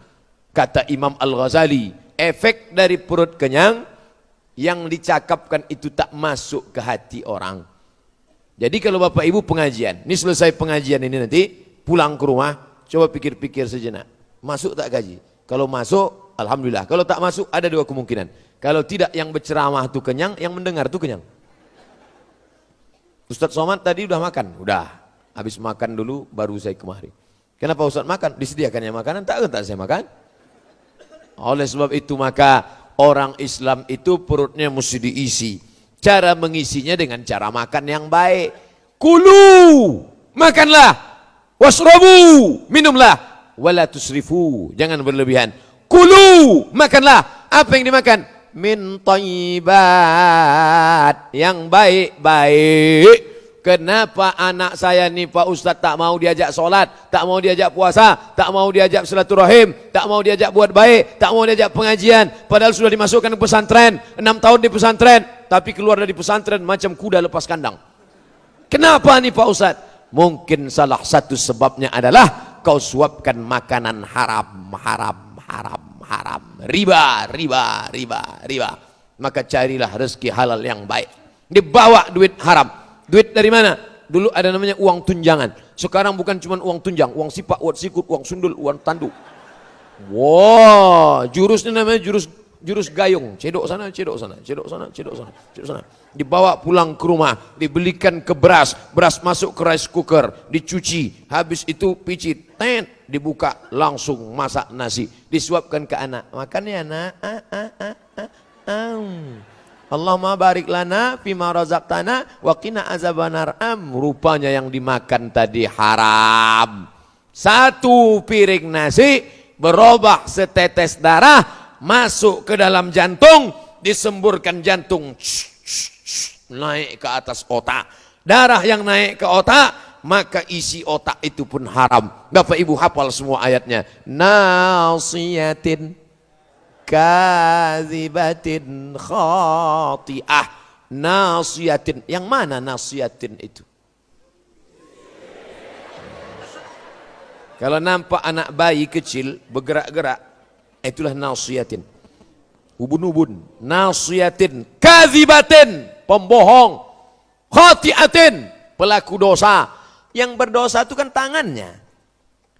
kata Imam Al-Ghazali, efek dari perut kenyang, yang dicakapkan itu tak masuk ke hati orang. Jadi kalau Bapak Ibu pengajian, ini selesai pengajian ini nanti, pulang ke rumah, coba pikir-pikir sejenak. Masuk tak gaji? Kalau masuk, alhamdulillah. Kalau tak masuk, ada 2 kemungkinan. Kalau tidak, yang berceramah itu kenyang, yang mendengar itu kenyang. Ustadz Somad tadi udah makan? Udah. Habis makan dulu baru saya kemari. Kenapa Ustaz makan? Disediakannya makanan, tak saya makan. Oleh sebab itu maka orang Islam itu perutnya mesti diisi. Cara mengisinya dengan cara makan yang baik. Kulu, makanlah. Wasrabu, minumlah. Wala tusrifu, jangan berlebihan. Kulu, makanlah. Apa yang dimakan? Min thayyibat, yang baik-baik. Kenapa anak saya nih Pak Ustadz tak mau diajak sholat, tak mau diajak puasa, tak mau diajak silaturahim, tak mau diajak buat baik, tak mau diajak pengajian, padahal sudah dimasukkan ke pesantren, 6 tahun di pesantren, tapi keluar dari pesantren macam kuda lepas kandang. Kenapa nih Pak Ustadz? Mungkin salah satu sebabnya adalah kau suapkan makanan haram, riba. Maka carilah rezeki halal yang baik. Dibawa duit haram. Duit dari mana? Dulu ada namanya uang tunjangan. Sekarang bukan cuma uang tunjang, uang sipak, uang sikut, uang sundul, uang tanduk. Wah, jurusnya namanya jurus gayung. Cedok sana, cedok sana, cedok sana, cedok sana, cedok sana. Dibawa pulang ke rumah, dibelikan ke beras masuk ke rice cooker, dicuci, habis itu picit, dibuka, langsung masak nasi, disuapkan ke anak. Makan ya nak. Allahumma barik lana fima razaqtana wa qina azabannar. Rupanya yang dimakan tadi haram. Satu piring nasi berubah setetes darah masuk ke dalam jantung, disemburkan jantung naik ke atas otak. Darah yang naik ke otak, maka isi otak itu pun haram. Bapak Ibu hafal semua ayatnya. Nasiyatin kazibatin khati'ah. Nasiyatin, yang mana nasiyatin itu? Kalau nampak anak bayi kecil bergerak-gerak, itulah nasiyatin. Ubun-ubun. Nasiyatin kazibatin, pembohong. Khati'atin, pelaku dosa. Yang berdosa itu kan tangannya,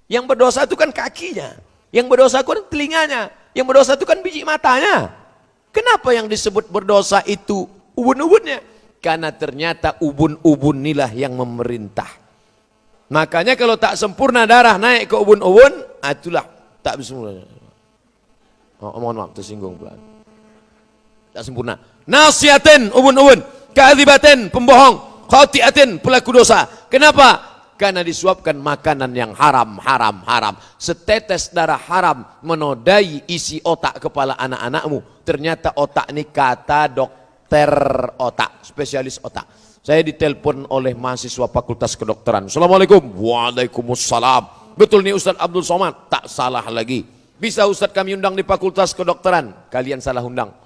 yang berdosa itu kan kakinya, yang berdosa itu kan telinganya, yang berdosa itu kan biji matanya. Kenapa yang disebut berdosa itu ubun-ubunnya? Karena ternyata ubun-ubun inilah yang memerintah. Makanya kalau tak sempurna darah naik ke ubun-ubun, itulah tak bisa. Mohon maaf, tersinggung pula. Tak sempurna. Nasiatin, ubun-ubun. Kadzibatin, pembohong. Khati'atin, pelaku dosa. Kenapa? Karena disuapkan makanan yang haram. Setetes darah haram menodai isi otak kepala anak-anakmu. Ternyata otak ini kata dokter otak, spesialis otak. Saya ditelepon oleh mahasiswa Fakultas Kedokteran. Assalamualaikum. Waalaikumsalam. Betul nih Ustadz Abdul Somad? Tak salah lagi. Bisa Ustadz kami undang di Fakultas Kedokteran? Kalian salah undang.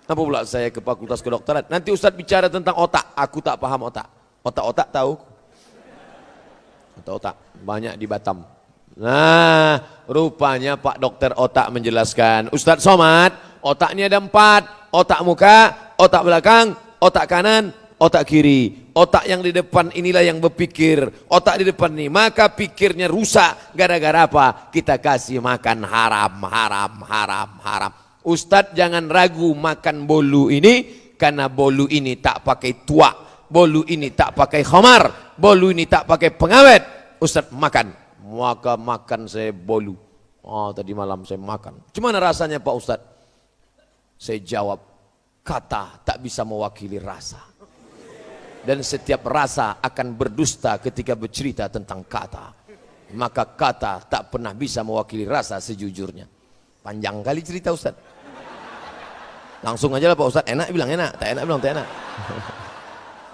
Apa pula saya ke Fakultas Kedokteran? Nanti Ustadz bicara tentang otak. Aku tak paham otak. Otak-otak tahu? Otak banyak di Batam. Nah, rupanya Pak Dokter Otak menjelaskan, Ustadz Somad, otaknya ada 4, otak muka, otak belakang, otak kanan, otak kiri. Otak yang di depan inilah yang berpikir. Otak di depan nih, maka pikirnya rusak. Gara-gara apa? Kita kasih makan haram. Ustadz jangan ragu makan bolu ini, karena bolu ini tak pakai tuak. Bolu ini tak pakai khamar, bolu ini tak pakai pengawet. Ustadz makan, maka makan saya bolu. Oh, tadi malam saya makan. Gimana rasanya Pak Ustadz? Saya jawab, kata tak bisa mewakili rasa. Dan setiap rasa akan berdusta ketika bercerita tentang kata. Maka kata tak pernah bisa mewakili rasa sejujurnya. Panjang kali cerita Ustadz. Langsung aja lah Pak Ustadz, enak bilang enak, tak enak bilang tak enak.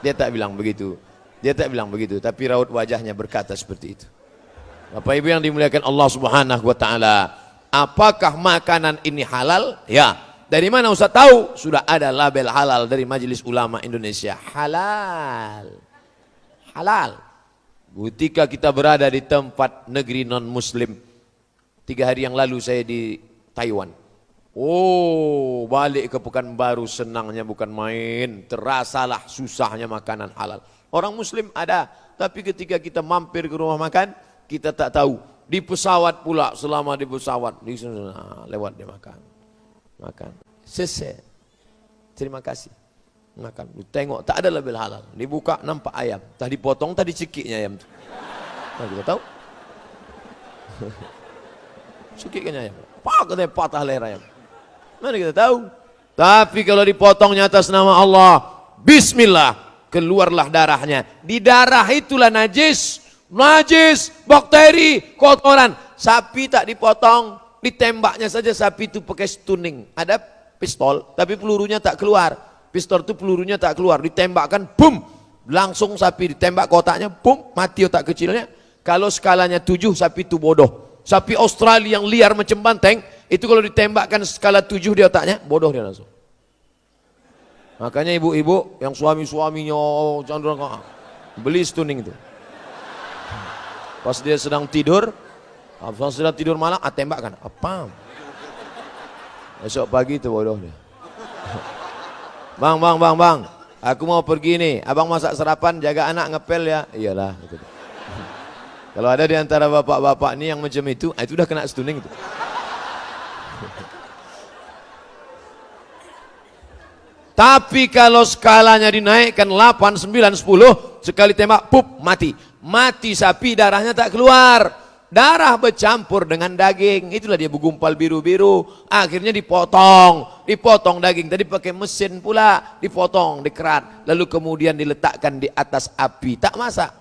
Dia tak bilang begitu. Dia tak bilang begitu, tapi raut wajahnya berkata seperti itu. Bapak Ibu yang dimuliakan Allah Subhanahu wa taala, apakah makanan ini halal? Ya. Dari mana Ustaz tahu? Sudah ada label halal dari Majelis Ulama Indonesia. Halal. Ketika kita berada di tempat negeri non muslim, 3 hari yang lalu saya di Taiwan. Oh, balik ke Pekanbaru senangnya bukan main. Terasalah susahnya makanan halal. Orang muslim ada, tapi ketika kita mampir ke rumah makan, kita tak tahu. Di pesawat pula, selama di pesawat, lewat dia makan. Selesai. Terima kasih. Makan. Lu tengok tak ada label halal. Dibuka nampak ayam. Tadi potong, tadi cekiknya ayam tu. Nah, kita tahu. Cekiknya ayam. Apa katanya patah leher ayam? Mana kita tahu? Tapi kalau dipotongnya atas nama Allah, bismillah, keluarlah darahnya. Di darah itulah najis, bakteri, kotoran. Sapi tak dipotong, ditembaknya saja sapi itu pakai stunning. Ada pistol, tapi pelurunya tak keluar. Pistol itu pelurunya tak keluar, ditembakkan, boom, langsung sapi ditembak kotaknya, boom, mati otak kecilnya. Kalau skalanya 7, sapi itu bodoh. Sapi Australia yang liar macam banteng, itu kalau ditembakkan skala 7 di otaknya, bodoh dia langsung. Makanya ibu-ibu yang suami-suaminya beli stunning itu. Pas dia sedang tidur malam, tembakkan. Apa? Esok pagi itu bodoh dia. Bang. Aku mau pergi nih. Abang masak sarapan, jaga anak ngepel ya. Iyalah. Gitu. Kalau ada di antara bapak-bapak ini yang macam itu udah kena stunning itu. Tapi kalau skalanya dinaikkan 8, 9, 10, sekali tembak, pup, mati. Mati sapi, darahnya tak keluar. Darah bercampur dengan daging, itulah dia bergumpal biru-biru. Akhirnya dipotong daging. Tadi pakai mesin pula, dipotong, dikerat. Lalu kemudian diletakkan di atas api. Tak masak.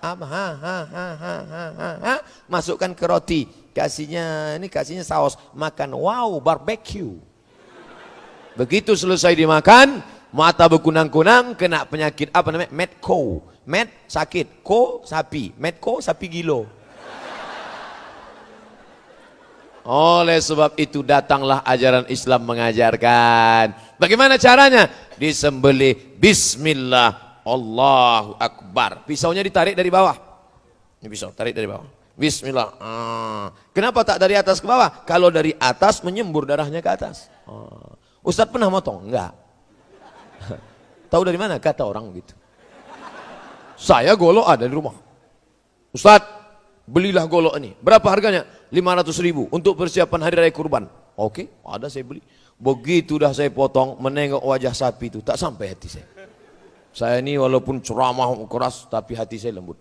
Masukkan ke roti. Kasihnya saus. Makan, wow, barbecue. Begitu selesai dimakan, mata berkunang-kunang, kena penyakit apa namanya? Mad cow. Mad sakit, cow sapi. Mad cow sapi gilo. Oleh sebab itu datanglah ajaran Islam mengajarkan. Bagaimana caranya? Disembelih bismillah, Allahu Akbar. Pisaunya ditarik dari bawah. Ini pisau, tarik dari bawah. Bismillah. Kenapa tak dari atas ke bawah? Kalau dari atas menyembur darahnya ke atas. Ustadz pernah motong? Enggak. Tahu dari mana? Kata orang gitu. Saya golok ada di rumah. Ustadz, belilah golok ini. Berapa harganya? 500.000 untuk persiapan hari raya kurban. Oke, ada saya beli. Begitu dah saya potong, menengok wajah sapi itu, tak sampai hati saya. Saya ini walaupun ceramah keras, tapi hati saya lembut.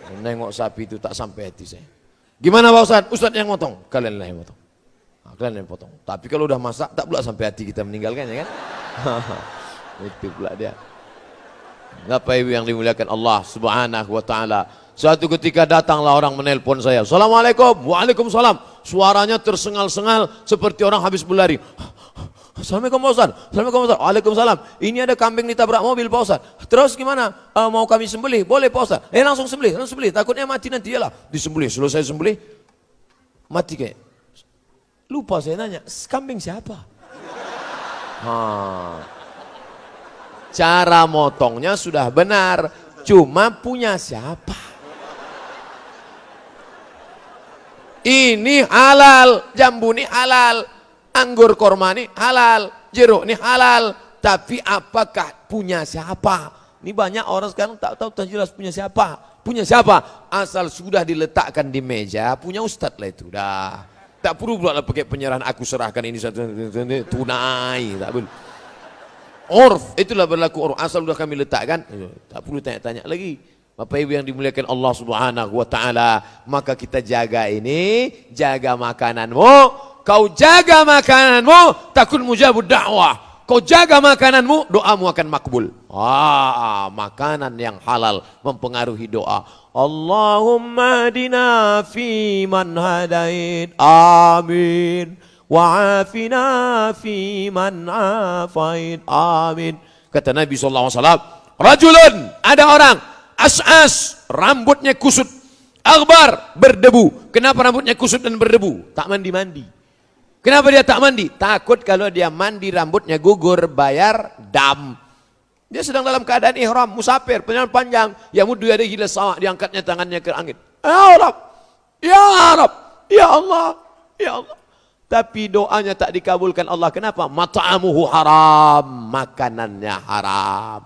Menengok sapi itu tak sampai hati saya. Gimana Pak Ustadz? Ustadz yang potong, kalian yang potong. Kalian yang potong. Tapi kalau udah masak, tak pula sampai hati kita meninggalkannya kan? Itu pula dia. Bapak Ibu yang dimuliakan Allah Subhanahu wa taala. Suatu ketika datanglah orang menelpon saya. Assalamualaikum. Waalaikumsalam. Suaranya tersengal-sengal seperti orang habis berlari. Assalamualaikum Pak Ustaz. Assalamualaikum Pak Ustaz. Waalaikumsalam. Ini ada kambing ditabrak mobil Pak Ustaz. Terus gimana? Mau kami sembelih? Boleh Pak Ustaz. Langsung sembelih. Takutnya mati nanti. Yalah. Disembelih. Selesai sembelih, mati kayak. Lupa saya nanya, kambing siapa? Cara motongnya sudah benar. Cuma punya siapa? Ini halal, jambu ini halal, anggur korma ini halal, jeruk ini halal. Tapi apakah punya siapa? Ini banyak orang sekarang tak tahu tak jelas punya siapa. Punya siapa? Asal sudah diletakkan di meja, punya ustadz lah itu. Dah. Tak perlu pula pakai penyerahan aku serahkan ini satu tunai. Tak perlu. Urf, itulah berlaku urf. Asal sudah kami letakkan, tak perlu tanya-tanya lagi. Bapak Ibu yang dimuliakan Allah Subhanahu wa taala, maka kita jaga ini, jaga makananmu. Kau jaga makananmu, takun mujabud dakwah. Kau jaga makananmu, doamu akan makbul. Makanan yang halal mempengaruhi doa. Allahumma hadina fi man hadait. Amin. Wa'afina fi man afait. Amin. Kata Nabi SAW, rajulun, ada orang, as'as, rambutnya kusut, aghbar, berdebu. Kenapa rambutnya kusut dan berdebu? Tak mandi-mandi. Kenapa dia tak mandi? Takut kalau dia mandi rambutnya gugur, bayar dam. Dia sedang dalam keadaan ihram, musafir, perjalanan panjang. Ya muddu yadayhi ila sama', diangkatnya tangannya ke langit. Ya Rab, ya Rab, ya Allah, ya Allah. Tapi doanya tak dikabulkan Allah. Kenapa? Mat'amuhu haram, makanannya haram.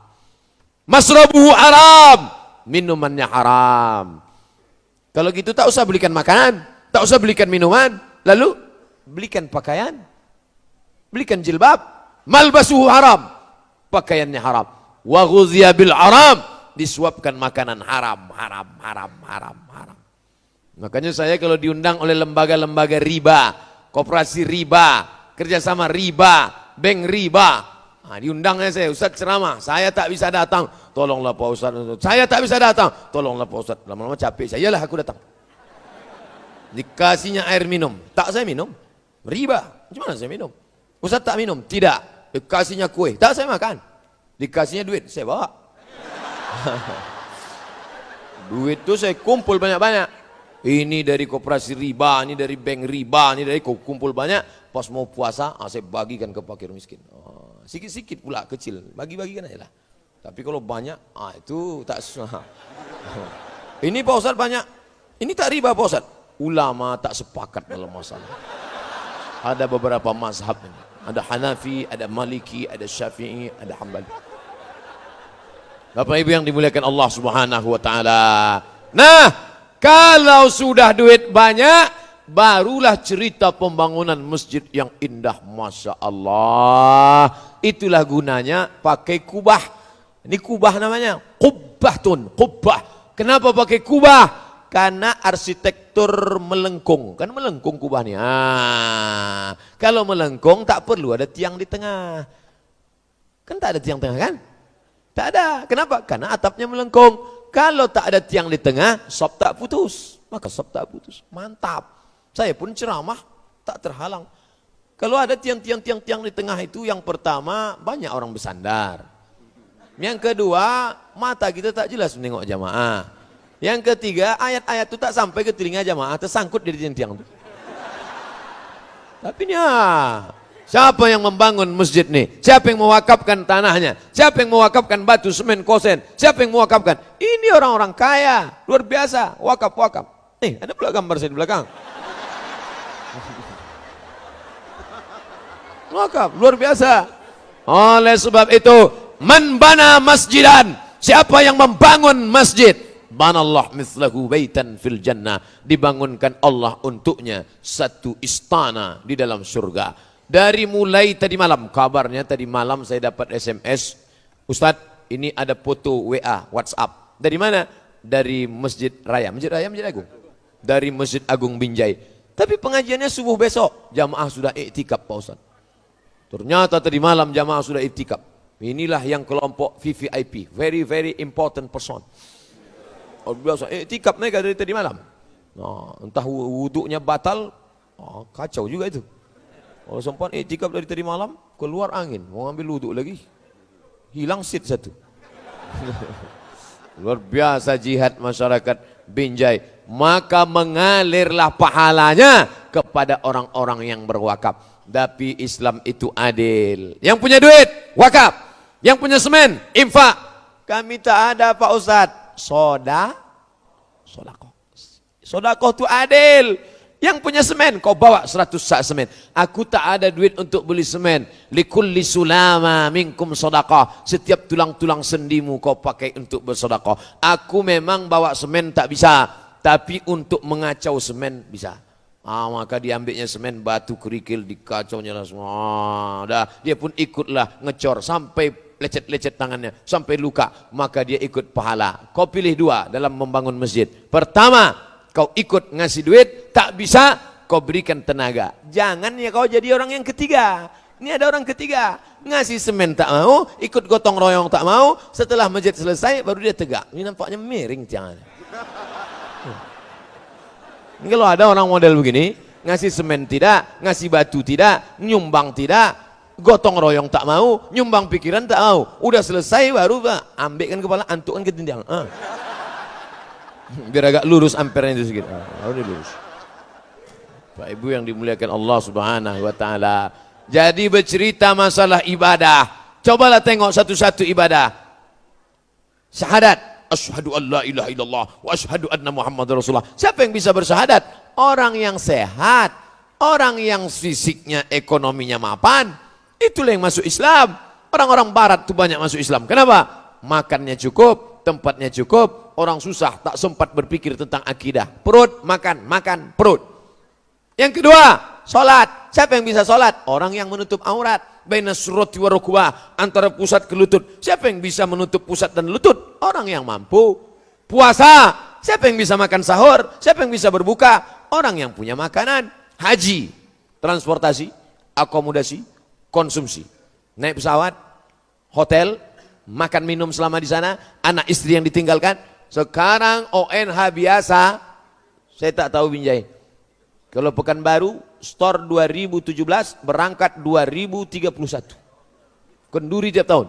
Masrabuhu haram, minumannya haram. Kalau gitu tak usah belikan makanan, tak usah belikan minuman, lalu belikan pakaian, belikan jilbab. Malbasuhu haram, pakaiannya haram. Wa ghuziya bil haram, disuapkan makanan haram. Makanya saya kalau diundang oleh lembaga-lembaga riba, koperasi riba, kerjasama riba, bank riba, nah, diundangnya saya, Ustaz ceramah, saya tak bisa datang, tolonglah Pak Ustaz, saya tak bisa datang, tolonglah Pak Ustaz. Lama-lama capek saya, yalah aku datang. Dikasihnya air minum, tak saya minum, riba, gimana saya minum? Ustaz tak minum, tidak. Dikasihnya kue, tak saya makan. Dikasihnya duit, saya bawa. Duit itu saya kumpul banyak-banyak. Ini dari koperasi riba, ini dari bank riba, ini dari kumpul banyak. Pas mau puasa, saya bagikan ke fakir miskin. Sikit-sikit pula kecil, bagi-bagikan aja lah. Tapi kalau banyak, itu tak susah. Ini Pak Ustaz banyak, ini tak riba Pak Ustaz. Ulama tak sepakat dalam masalah. Ada beberapa mazhab ini. Ada Hanafi, ada Maliki, ada Syafi'i, ada Hambali. Bapak Ibu yang dimuliakan Allah Subhanahu wa taala. Nah, kalau sudah duit banyak, barulah cerita pembangunan masjid yang indah, Masya Allah. Itulah gunanya pakai kubah. Ini kubah namanya, kubbahtun, kubah. Kenapa pakai kubah? Karena arsitektur melengkung, kan melengkung kubahnya. Kalau melengkung tak perlu ada tiang di tengah. Kan tak ada tiang tengah kan? Tak ada. Kenapa? Karena atapnya melengkung. Kalau tak ada tiang di tengah, sop tak putus. Maka sop tak putus. Mantap. Saya pun ceramah tak terhalang. Kalau ada tiang-tiang di tengah itu, yang pertama banyak orang bersandar. Yang kedua, mata kita tak jelas menengok jamaah. Yang ketiga, ayat-ayat itu tak sampai ke telinga jamaah, tersangkut di tiang-tiang itu. Tapi siapa yang membangun masjid nih? Siapa yang mewakafkan tanahnya? Siapa yang mewakafkan batu, semen, kosen? Siapa yang mewakafkan? Ini orang-orang kaya, luar biasa, wakaf. Nih, ada pula gambar saya di belakang. Wakaf, luar biasa. Oleh sebab itu, man bana masjidan, siapa yang membangun masjid, banallah mislahu baitan fil jannah, dibangunkan Allah untuknya satu istana di dalam surga. Dari mulai tadi malam, kabarnya tadi malam saya dapat SMS, Ustadz ini ada foto WA, WhatsApp. Dari mana? Dari Masjid Raya, Masjid Agung. Dari Masjid Agung Binjai. Tapi pengajiannya subuh besok, jamaah sudah iktikaf Pak Ustadz. Ternyata tadi malam jamaah sudah iktikaf. Inilah yang kelompok VVIP, very very important person. Biasa iktikaf mereka dari tadi malam. Nah, entah wuduknya batal, kacau juga itu. Kalau sempat iktikaf dari tadi malam, keluar angin, mau ambil wuduk lagi, hilang seat satu. Luar biasa jihad masyarakat Binjai. Maka mengalirlah pahalanya kepada orang-orang yang berwakaf. Tapi Islam itu adil. Yang punya duit, wakaf. Yang punya semen, infak. Kami tak ada Pak Ustadz. Sodakoh itu adil. Yang punya semen, kau bawa 100 sak semen. Aku tak ada duit untuk beli semen. Likulli sulama minkum sodakoh. Setiap tulang-tulang sendimu kau pakai untuk bersodakoh. Aku memang bawa semen tak bisa, tapi untuk mengacau semen bisa. Maka diambilnya semen, batu kerikil, dikacaunya lah semua. Dia pun ikutlah ngecor sampai lecet-lecet tangannya, sampai luka, maka dia ikut pahala. Kau pilih dua dalam membangun masjid. Pertama, kau ikut ngasih duit, tak bisa, kau berikan tenaga. Jangan ya kau jadi orang yang ketiga. Ini ada orang ketiga, ngasih semen tak mau, ikut gotong royong tak mau, setelah masjid selesai baru dia tegak. Ini nampaknya miring tiangannya. Ini kalau ada orang model begini, ngasih semen tidak, ngasih batu tidak, nyumbang tidak, gotong royong tak mau, nyumbang pikiran tak mau, udah selesai baru ambilkan kepala, antukkan ke dinding. Biar agak lurus ampernya itu sedikit. Harus lurus. Pak Ibu yang dimuliakan Allah Subhanahu wa taala. Jadi bercerita masalah ibadah. Cobalah tengok satu-satu ibadah. Syahadat, asyhadu an la ilaha illallah wa asyhadu anna Muhammadar Rasulullah. Siapa yang bisa bersyahadat? Orang yang sehat, orang yang fisiknya, ekonominya mapan. Itulah yang masuk Islam. Orang-orang barat tuh banyak masuk Islam. Kenapa? Makannya cukup, tempatnya cukup. Orang susah tak sempat berpikir tentang akidah. Perut, makan, perut. Yang kedua, sholat. Siapa yang bisa sholat? Orang yang menutup aurat. baina surrati wa rukbah, antara pusat ke lutut. Siapa yang bisa menutup pusat dan lutut? Orang yang mampu. Puasa, siapa yang bisa makan sahur? Siapa yang bisa berbuka? Orang yang punya makanan. Haji, transportasi, akomodasi, konsumsi. Naik pesawat, hotel, makan minum selama di sana, anak istri yang ditinggalkan. Sekarang ONH biasa, saya tak tahu Binjai. Kalau Pekanbaru, store 2017, berangkat 2031. Kenduri tiap tahun.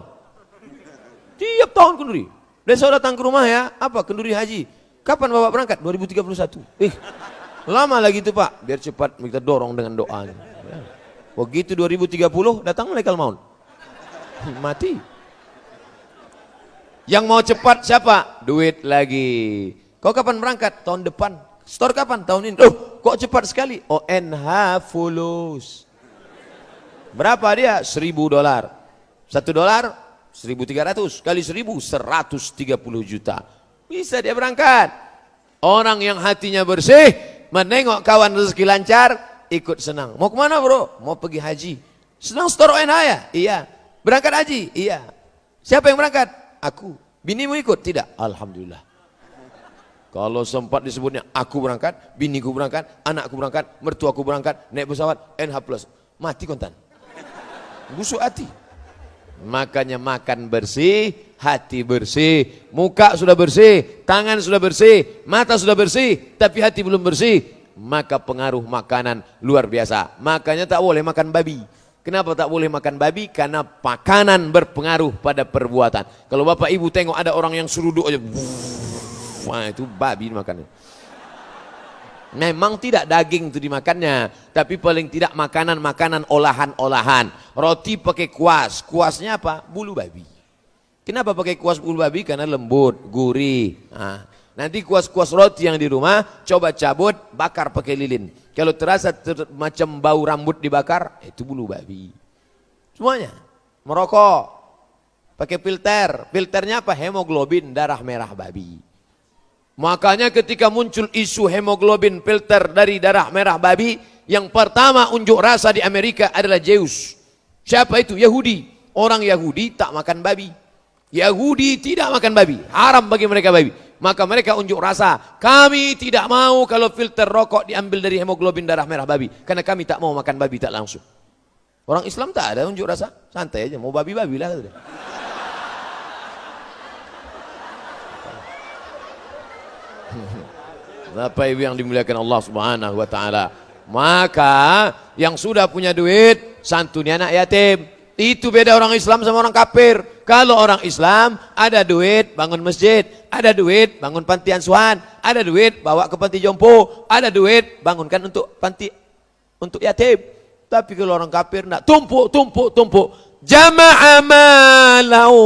Tiap tahun kenduri. Dan saya datang ke rumah ya, apa kenduri haji. Kapan Bapak berangkat? 2031. Lama lagi itu Pak, biar cepat kita dorong dengan doanya. Begitu 2030, datang malaikat maut. Mati. Yang mau cepat siapa? Duit lagi. Kau kapan berangkat? Tahun depan. Store kapan? Tahun ini. Kok cepat sekali? ONH fulus. Berapa dia? $1.000. $1, 1.300 kali 1.000, 130 juta. Bisa dia berangkat. Orang yang hatinya bersih, menengok kawan rezeki lancar, ikut senang. Mau kemana bro? Mau pergi haji. Senang store ONH ya? Iya. Berangkat haji? Iya. Siapa yang berangkat? Aku. Binimu ikut? Tidak. Alhamdulillah. Kalau sempat disebutnya aku berangkat, biniku berangkat, anakku berangkat, mertuaku berangkat, naik pesawat NH+, mati kontan. Busuk hati. Makanya makan bersih, hati bersih, muka sudah bersih, tangan sudah bersih, mata sudah bersih, tapi hati belum bersih, maka pengaruh makanan luar biasa. Makanya tak boleh makan babi. Kenapa tak boleh makan babi? Karena makanan berpengaruh pada perbuatan. Kalau bapak ibu tengok ada orang yang seruduk aja, wah itu babi makannya. Memang tidak daging itu dimakannya, tapi paling tidak makanan-makanan olahan-olahan. Roti pakai kuas, kuasnya apa? Bulu babi. Kenapa pakai kuas bulu babi? Karena lembut, gurih. Nah, nanti kuas-kuas roti yang di rumah, coba cabut, bakar pakai lilin. Kalau terasa macam bau rambut dibakar, itu bulu babi. Semuanya. Merokok, pakai filter. Filternya apa? Hemoglobin, darah merah babi. Makanya ketika muncul isu hemoglobin filter dari darah merah babi, yang pertama unjuk rasa di Amerika adalah Zeus. Siapa itu? Yahudi. Orang Yahudi tak makan babi. Yahudi tidak makan babi. Haram bagi mereka babi. Maka mereka unjuk rasa. Kami tidak mau kalau filter rokok diambil dari hemoglobin darah merah babi. Karena kami tak mau makan babi tak langsung. Orang Islam tak ada unjuk rasa. Santai aja. Mau babi-babi lah. Bapak Ibu yang dimuliakan Allah Subhanahu wa taala. Maka yang sudah punya duit santuni anak yatim. Itu beda orang Islam sama orang kafir. Kalau orang Islam ada duit bangun masjid, ada duit bangun panti asuhan, ada duit bawa ke panti jompo, ada duit bangunkan untuk panti untuk yatim. Tapi kalau orang kafir enggak, tumpuk. Jama'a malahu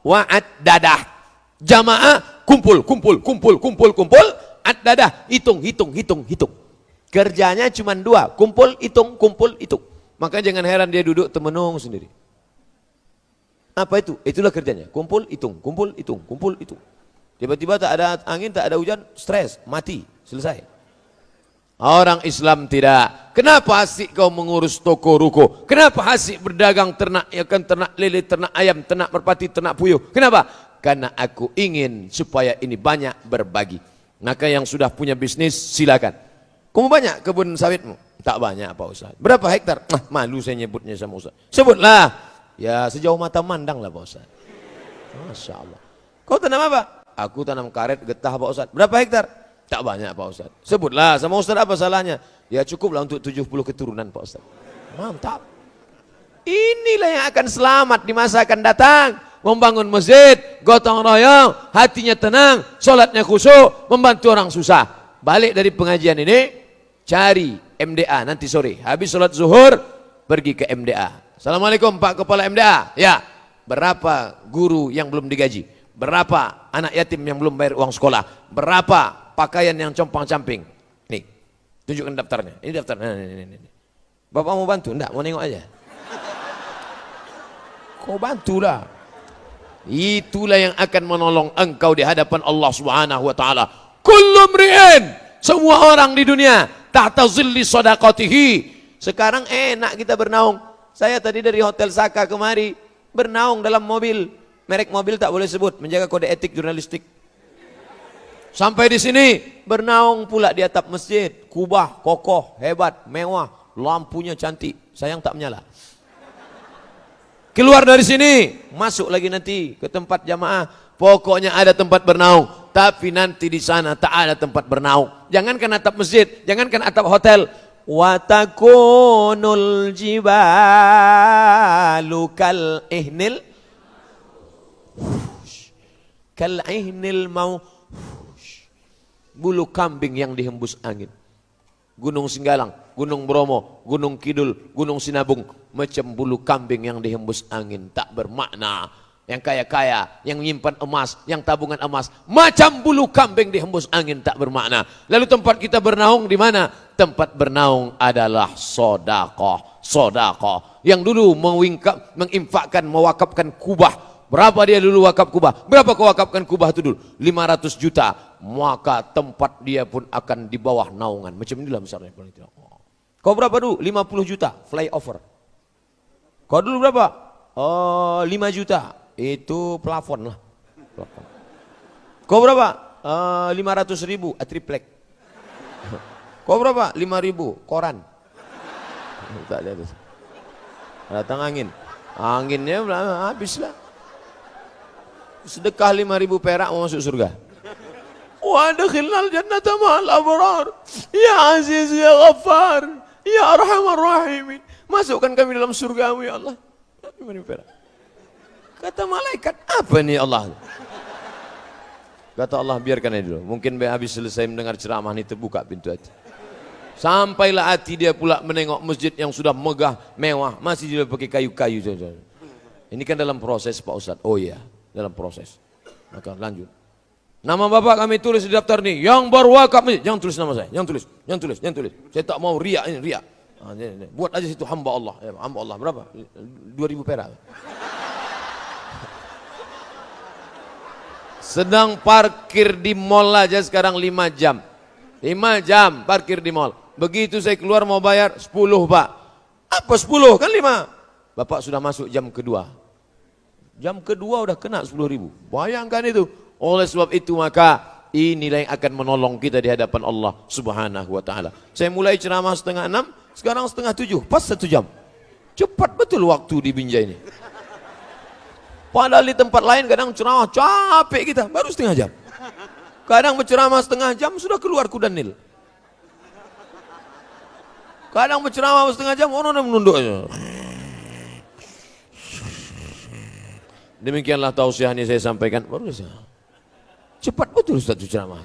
wa'ad dadah. Jamaah kumpul, ad-dadah, hitung. Kerjanya cuma dua, kumpul, hitung. Maka jangan heran dia duduk temenung sendiri. Apa itu? Itulah kerjanya, kumpul, hitung. Tiba-tiba tak ada angin, tak ada hujan, stres, mati, selesai. Orang Islam tidak. Kenapa asik kau mengurus toko ruko? Kenapa asik berdagang ternak, ternak lele, ternak ayam, ternak merpati, ternak puyuh? Kenapa? Karena aku ingin supaya ini banyak berbagi. Maka yang sudah punya bisnis silakan. Kamu banyak kebun sawitmu? Tak banyak Pak Ustaz. Berapa hektar? Malu saya nyebutnya sama Ustaz. Sebutlah. Ya sejauh mata mandang lah Pak Ustaz. Masya Allah. Kau tanam apa? Aku tanam karet getah Pak Ustaz. Berapa hektar? Tak banyak Pak Ustaz. Sebutlah sama Ustaz apa salahnya? Ya cukuplah untuk 70 keturunan Pak Ustaz. Mantap. Inilah yang akan selamat di masa akan datang. Membangun masjid, gotong royong, hatinya tenang, sholatnya khusyuk, membantu orang susah. Balik dari pengajian ini, cari MDA nanti sore. Habis sholat zuhur, pergi ke MDA. Assalamualaikum Pak Kepala MDA. Ya, berapa guru yang belum digaji? Berapa anak yatim yang belum bayar uang sekolah? Berapa pakaian yang compang-camping? Nih, tunjukkan daftarnya. Ini daftarnya. Ini. Bapak mau bantu? Enggak, mau nengok aja. Kau bantulah. Itulah yang akan menolong engkau di hadapan Allah Subhanahu wa taala. Kullu mri'in, semua orang di dunia tahta zilli shadaqatihi. Sekarang enak kita bernaung. Saya tadi dari Hotel Saka kemari, bernaung dalam mobil. Merek mobil tak boleh sebut, menjaga kode etik jurnalistik. Sampai di sini, bernaung pula di atap masjid. Kubah, kokoh, hebat, mewah, lampunya cantik. Sayang tak menyala. Keluar dari sini, masuk lagi nanti ke tempat jamaah. Pokoknya ada tempat bernaung. Tapi nanti di sana tak ada tempat bernaung. Jangankan atap masjid, jangankan atap hotel. Watakunul jibalu kal ihnil mau bulu kambing yang dihembus angin. Gunung Singgalang, Gunung Bromo, Gunung Kidul, Gunung Sinabung, macam bulu kambing yang dihembus angin, tak bermakna. Yang kaya-kaya, yang menyimpan emas, yang tabungan emas, macam bulu kambing dihembus angin, tak bermakna. Lalu tempat kita bernaung di mana? Tempat bernaung adalah sedekah. Sedekah yang dulu menginfakkan, mewakafkan kubah. Berapa dia dulu wakaf kubah? Berapa kau wakafkan kubah itu dulu? 500 juta. Maka tempat dia pun akan di bawah naungan. Macam inilah besarnya. Kau berapa dulu? 50 juta flyover. Kau dulu berapa? 5 juta. Itu plafon lah. Plafon. Kau berapa? 500 ribu triplek. Kau berapa? 5 ribu koran. Tak ada. Datang angin. Anginnya habislah. Sedekah 5.000 perak mau masuk surga. Wa adkhilnal jannata ma'al abrar. Ya Aziz ya Ghaffar, ya Arhamar Rahimin. Masukkan kami dalam surgamu ya Allah. 5.000 perak. Kata malaikat, apa nih Allah? Kata Allah, biarkan aja dulu. Mungkin habis selesai mendengar ceramah ini terbuka pintu hati. Sampailah hati dia pula menengok masjid yang sudah megah, mewah, masih dia pakai kayu-kayu. Ini kan dalam proses Pak Ustadz. Oh iya, dalam proses. Maka lanjut. Nama bapak kami tulis di daftar nih. Yang berwakaf nih, jangan tulis nama saya. Jangan tulis. Saya tak mau riak ini, riak. Buat aja situ hamba Allah. Hamba Allah berapa? 2.000 perak. Sedang parkir di mall aja sekarang 5 jam. 5 jam parkir di mall. Begitu saya keluar mau bayar 10 Pak. Apa 10? Kan 5. Bapak sudah masuk jam kedua. Jam kedua udah kena 10.000. Bayangkan itu. Oleh sebab itu maka inilah yang akan menolong kita di hadapan Allah Subhanahu wa taala. Saya mulai ceramah 5:30, sekarang 6:30, pas 1 jam. Cepat betul waktu di Binjai ini. Padahal di tempat lain kadang ceramah capek kita, baru setengah jam. Kadang berceramah setengah jam sudah keluar kuda Nil. Kadang berceramah setengah jam orang udah menunduk aja. Demikianlah tausiah ini saya sampaikan. Baru saja. Cepat betul Ustaz ceramah.